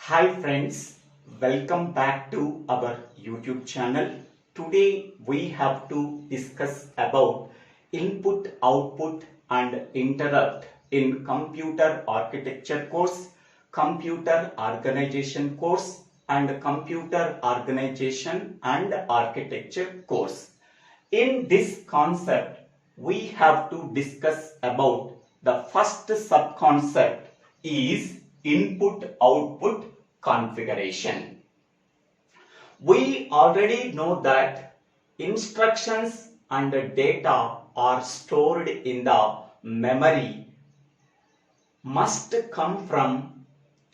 Hi friends, welcome back to our YouTube channel. Today we have to discuss about input, output and interrupt in computer architecture course, computer organization course and computer organization and architecture course. In this concept, we have to discuss about the first sub-concept is input-output configuration. We already know that instructions and data are stored in the memory must come from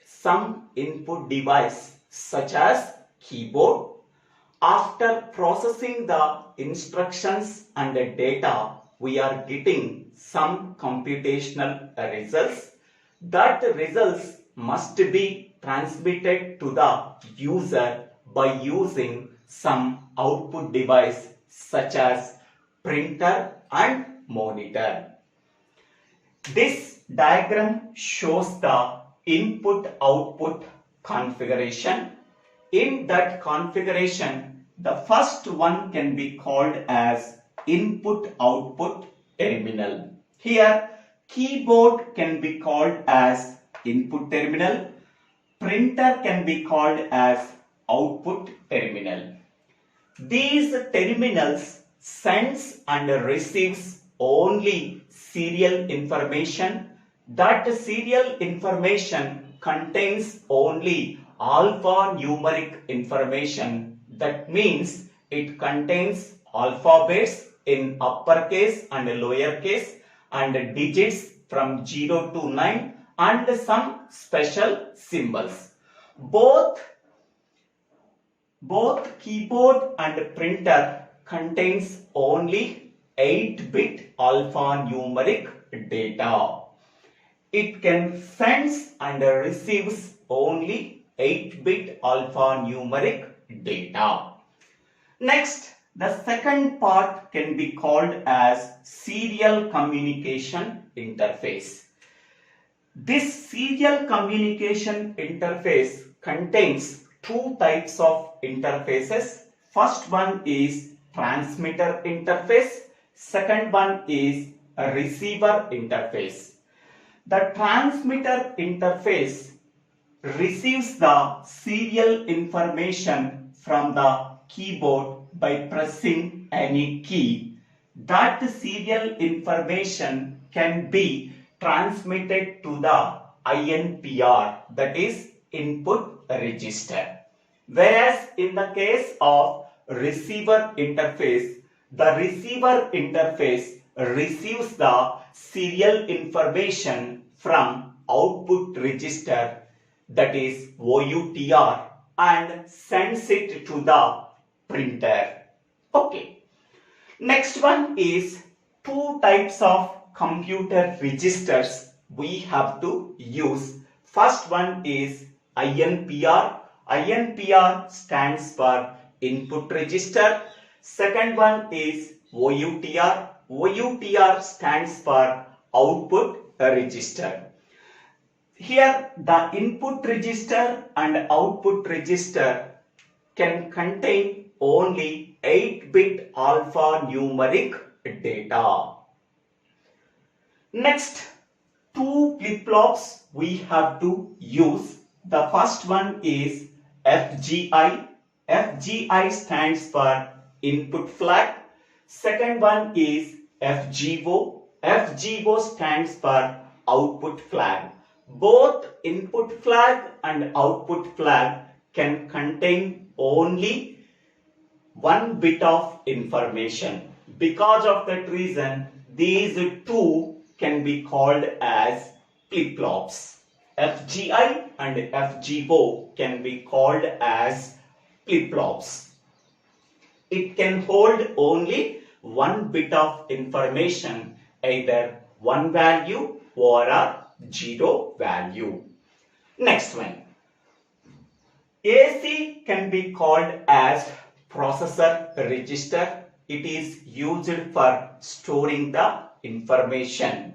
some input device such as keyboard. After processing the instructions and the data, we are getting some computational results. That results must be transmitted to the user by using some output device such as printer and monitor. This diagram shows the input-output configuration. In that configuration, the first one can be called as input-output terminal. Here, keyboard can be called as input terminal. Printer can be called as output terminal. These terminals sends and receives only serial information. That serial information contains only alphanumeric information. That means it contains alphabets in uppercase and lowercase and digits from 0 to 9 and some special symbols. Both keyboard and printer contains only 8-bit alphanumeric data. It can sends and receives only 8-bit alphanumeric data. Next, the second part can be called as serial communication interface. This serial communication interface contains two types of interfaces. First one is transmitter interface. Second one is a receiver interface. The transmitter interface receives the serial information from the keyboard by pressing any key. That serial information can be transmitted to the INPR, that is input register. Whereas in the case of receiver interface, the receiver interface receives the serial information from output register, that is OUTR, and sends it to the printer. Okay. Next one is two types of computer registers we have to use. First one is INPR. INPR stands for input register. Second one is OUTR. OUTR stands for output register. Here the input register and output register can contain only 8-bit alphanumeric data. Next, two flip-flops we have to use. The first one is FGI. FGI stands for input flag. Second one is FGO. FGO stands for output flag. Both input flag and output flag can contain only 1 bit of information. Because of that reason, these two can be called as flip-flops. FGI and FGO can be called as flip-flops. It can hold only 1 bit of information, either 1 value or a 0 value. Next one. AC can be called as processor register. It is used for storing the information.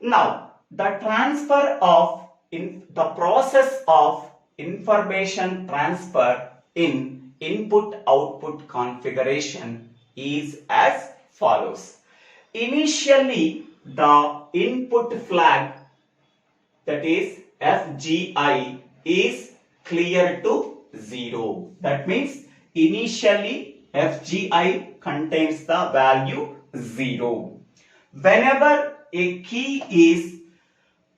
Now, the process of information transfer in input-output configuration is as follows. Initially, the input flag, that is FGI, is clear to 0. That means initially FGI contains the value 0. Whenever a key is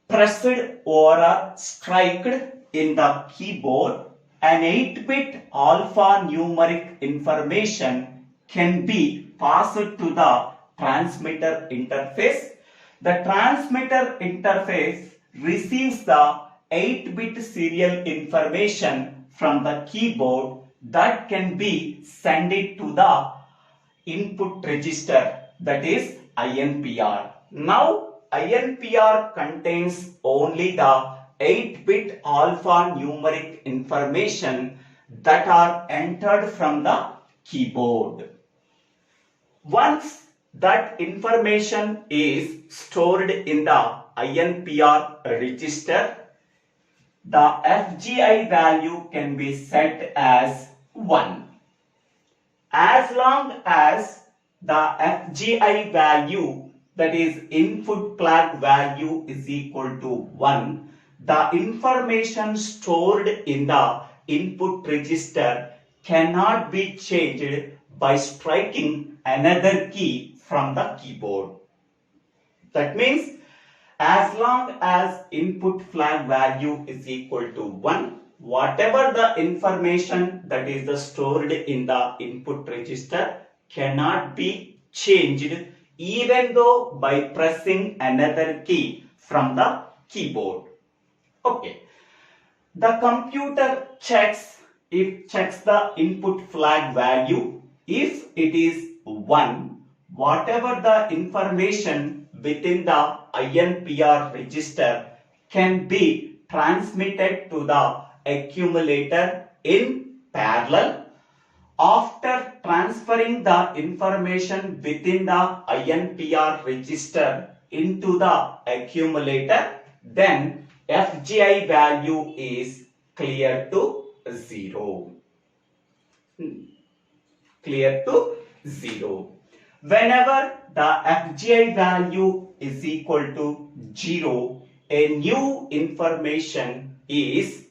pressed or struck in the keyboard, an 8-bit alphanumeric information can be passed to the transmitter interface. The transmitter interface receives the 8-bit serial information from the keyboard that can be sent to the input register, that is INPR. Now INPR contains only the 8-bit alphanumeric information that are entered from the keyboard. Once that information is stored in the INPR register, the FGI value can be set as 1. As long as the FGI value, that is input flag value, is equal to 1, the information stored in the input register cannot be changed by striking another key from the keyboard. That means as long as input flag value is equal to 1, whatever the information that is stored in the input register cannot be changed even though by pressing another key from the keyboard. Okay. The computer checks the input flag value. If it is 1, whatever the information within the INPR register can be transmitted to the accumulator in parallel. After transferring the information within the INPR register into the accumulator, then FGI value is clear to 0. Clear to 0. Whenever the FGI value is equal to 0, a new information is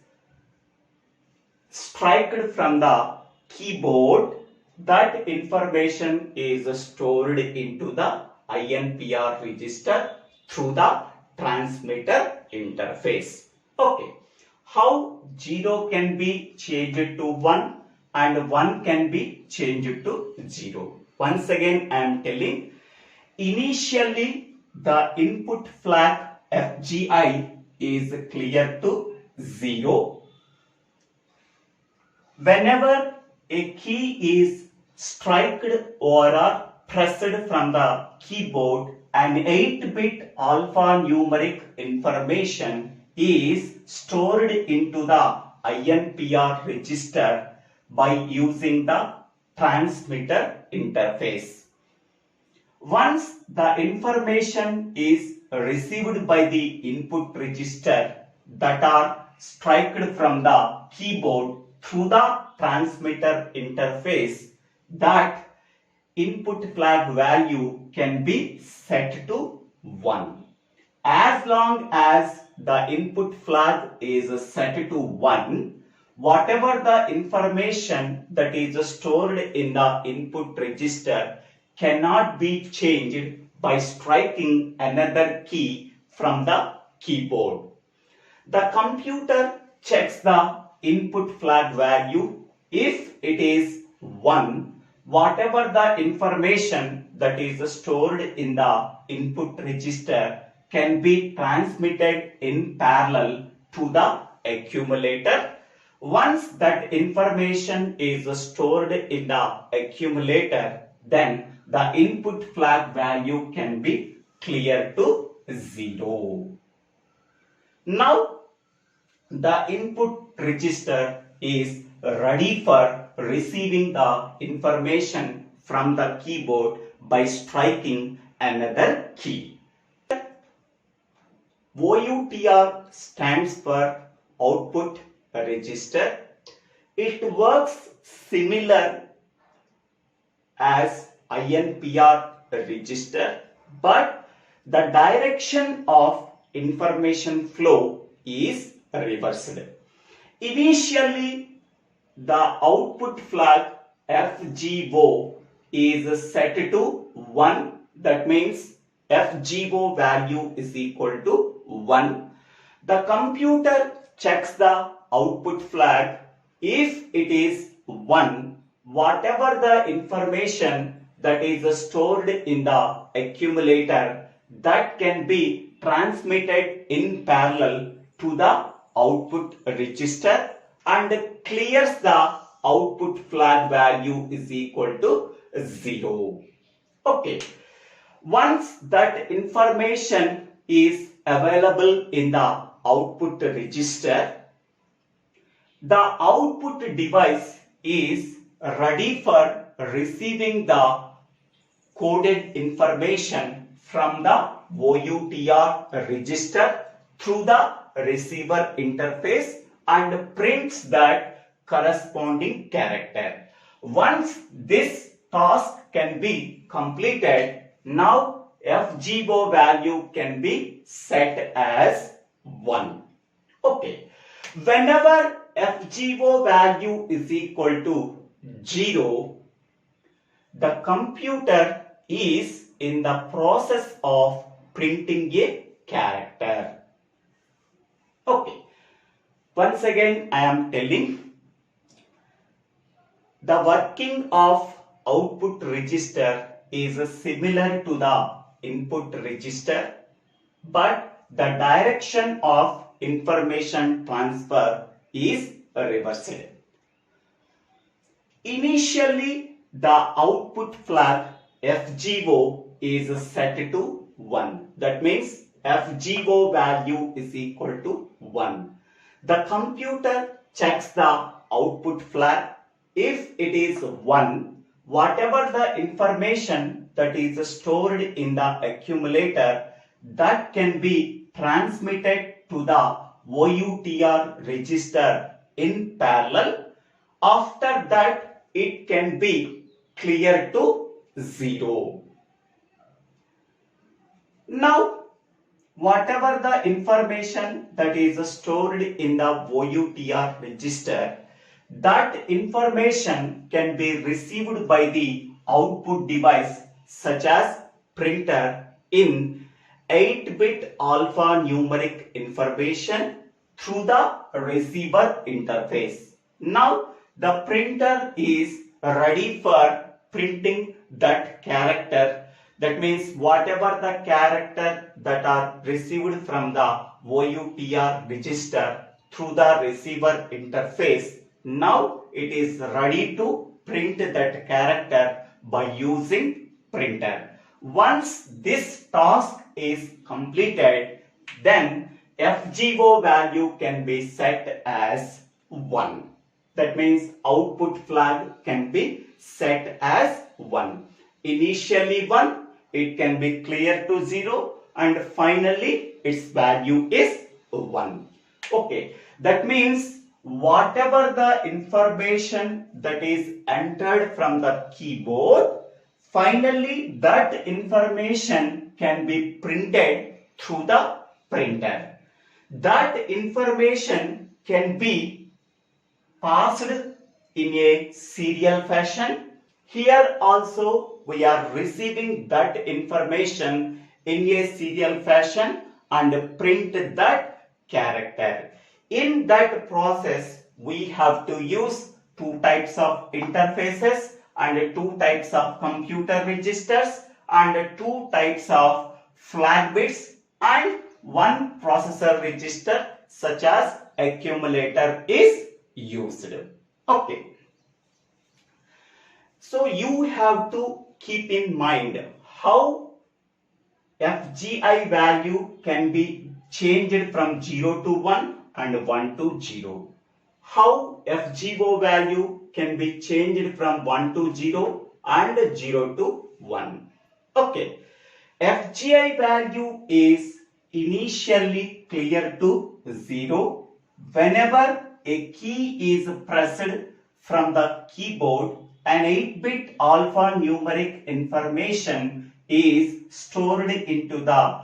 struck from the keyboard. That information is stored into the INPR register through the transmitter interface. Okay. How 0 can be changed to 1 and 1 can be changed to 0? Once again I am telling, initially the input flag FGI is clear to 0. Whenever a key is struck or pressed from the keyboard, an 8-bit alphanumeric information is stored into the INPR register by using the transmitter interface. Once the information is received by the input register that are struck from the keyboard through the transmitter interface, that input flag value can be set to 1. As long as the input flag is set to 1, whatever the information that is stored in the input register cannot be changed by striking another key from the keyboard. The computer checks the input flag value. If it is 1, whatever the information that is stored in the input register can be transmitted in parallel to the accumulator. Once that information is stored in the accumulator, then the input flag value can be clear to 0. Now, the input register is ready for receiving the information from the keyboard by striking another key. OUTR stands for output register. It works similar as INPR register, but the direction of information flow is reversed. Initially, the output flag FGO is set to 1. That means FGO value is equal to 1. The computer checks the output flag. If it is 1, whatever the information that is stored in the accumulator, that can be transmitted in parallel to the output register and clears the output flag value is equal to 0. Okay. Once that information is available in the output register, the output device is ready for receiving the coded information from the OUTR register through the receiver interface and prints that corresponding character. Once this task can be completed, now FGO value can be set as 1. Okay. Whenever FGO value is equal to 0, the computer is in the process of printing a character. Okay. Once again, I am telling the working of output register is similar to the input register, but the direction of information transfer is reversed. Initially, the output flag FGO is set to 1. That means FGO value is equal to 1. The computer checks the output flag. If it is 1, whatever the information that is stored in the accumulator, that can be transmitted to the OUTR register in parallel. After that, it can be cleared to 0. Now, whatever the information that is stored in the OUTR register, that information can be received by the output device such as printer in 8-bit alphanumeric information through the receiver interface. Now the printer is ready for printing that character. That means whatever the character that are received from the OUTR register through the receiver interface, now it is ready to print that character by using printer. Once this task is completed, then FGO value can be set as 1. That means output flag can be set as 1. Initially 1, it can be cleared to 0, and finally its value is 1. Okay, that means whatever the information that is entered from the keyboard, finally that information can be printed through the printer. That information can be passed in a serial fashion. Here also we are receiving that information in a serial fashion and print that character. In that process, we have to use 2 types of interfaces and 2 types of computer registers and 2 types of flag bits and 1 processor register such as accumulator is used. Okay. So you have to keep in mind how FGI value can be changed from 0 to 1 and 1 to 0. How FGO value can be changed from 1 to 0 and 0 to 1. Okay. FGI value is initially clear to 0 whenever a key is pressed from the keyboard, an 8-bit alphanumeric information is stored into the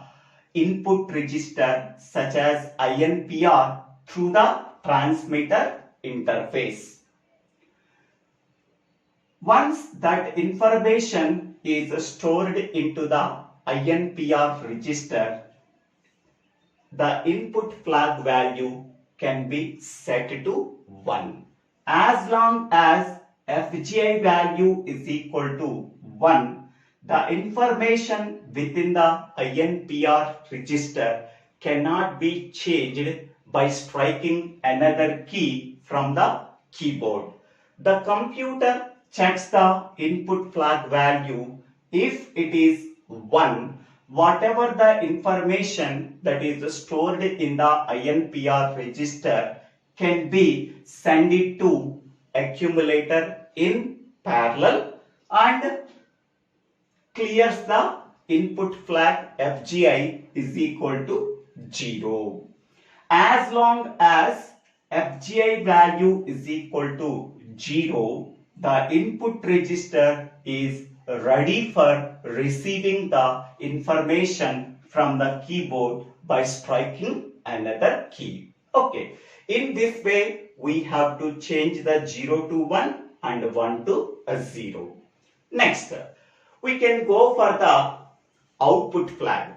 input register such as INPR through the transmitter interface. Once that information is stored into the INPR register, the input flag value can be set to 1. As long as FGI value is equal to 1, the information within the INPR register cannot be changed by striking another key from the keyboard. The computer checks the input flag value. If it is 1, whatever the information that is stored in the INPR register can be sent it to accumulator in parallel and clears the input flag FGI is equal to 0. As long as FGI value is equal to 0, the input register is ready for receiving the information from the keyboard by striking another key. Okay, in this way we have to change the 0 to 1 and 1 to 0. Next, we can go for the output flag.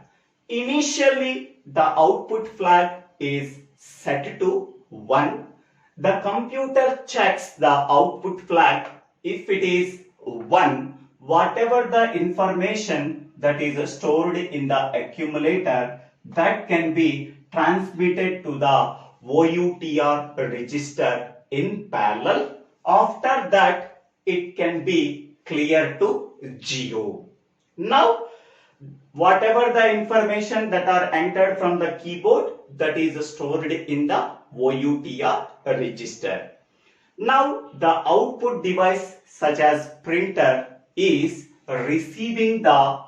Initially, the output flag is set to 1. The computer checks the output flag. If it is 1, whatever the information that is stored in the accumulator, that can be transmitted to the OUTR register in parallel. After that, it can be cleared to 0. Now, whatever the information that are entered from the keyboard, that is stored in the OUTR register. Now, the output device such as printer is receiving the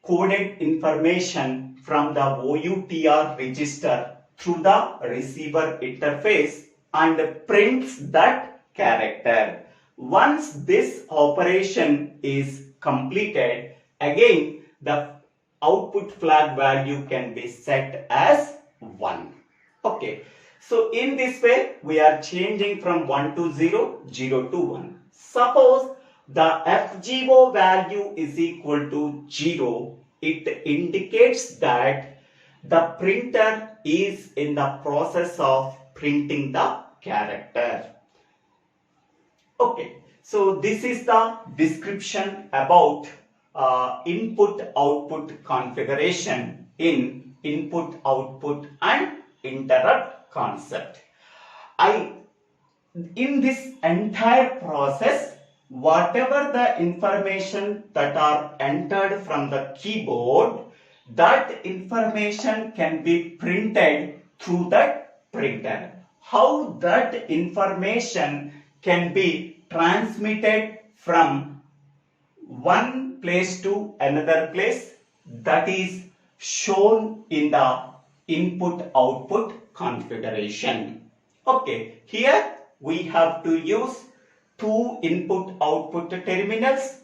coded information from the OUTR register through the receiver interface and prints that character. Once this operation is completed, again the output flag value can be set as 1. Okay, so in this way we are changing from 1 to 0, 0 to 1. Suppose the FGO value is equal to 0, it indicates that the printer is in the process of printing the character. Okay, so this is the description about input-output configuration in input-output and interrupt concept. In this entire process, whatever the information that are entered from the keyboard, that information can be printed through that printer. How that information can be transmitted from one place to another place, that is shown in the input-output configuration. Okay, here we have to use 2 input-output terminals,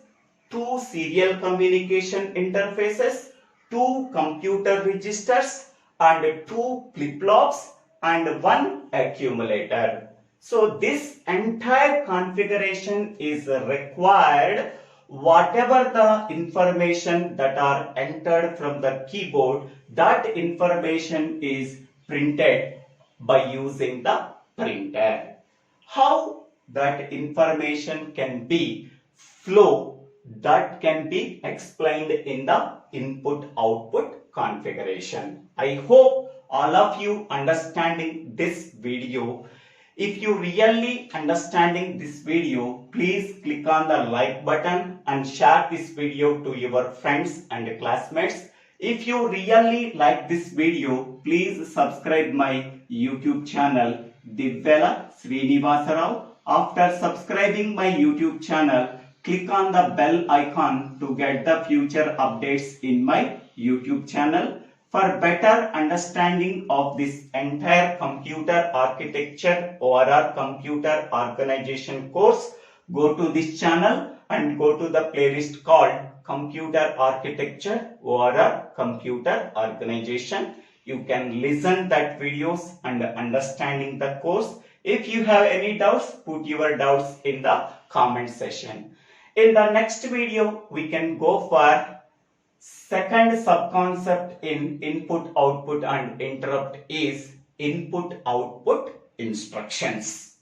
2 serial communication interfaces, 2 computer registers and 2 flip-flops and 1 accumulator. So this entire configuration is required. Whatever the information that are entered from the keyboard, that information is printed by using the printer. How that information can be flow, that can be explained in the input-output configuration. I hope all of you understanding this video. If you really understanding this video, please click on the like button and share this video to your friends and classmates. If you really like this video, please subscribe my YouTube channel Divvela Srinivasarao. After subscribing my YouTube channel, click on the bell icon to get the future updates in my YouTube channel. For better understanding of this entire computer architecture or computer organization course, go to this channel and go to the playlist called Computer Architecture or Computer Organization. You can listen that videos and understanding the course. If you have any doubts, put your doubts in the comment section. In the next video, we can go for second subconcept in input, output and interrupt is input, output instructions.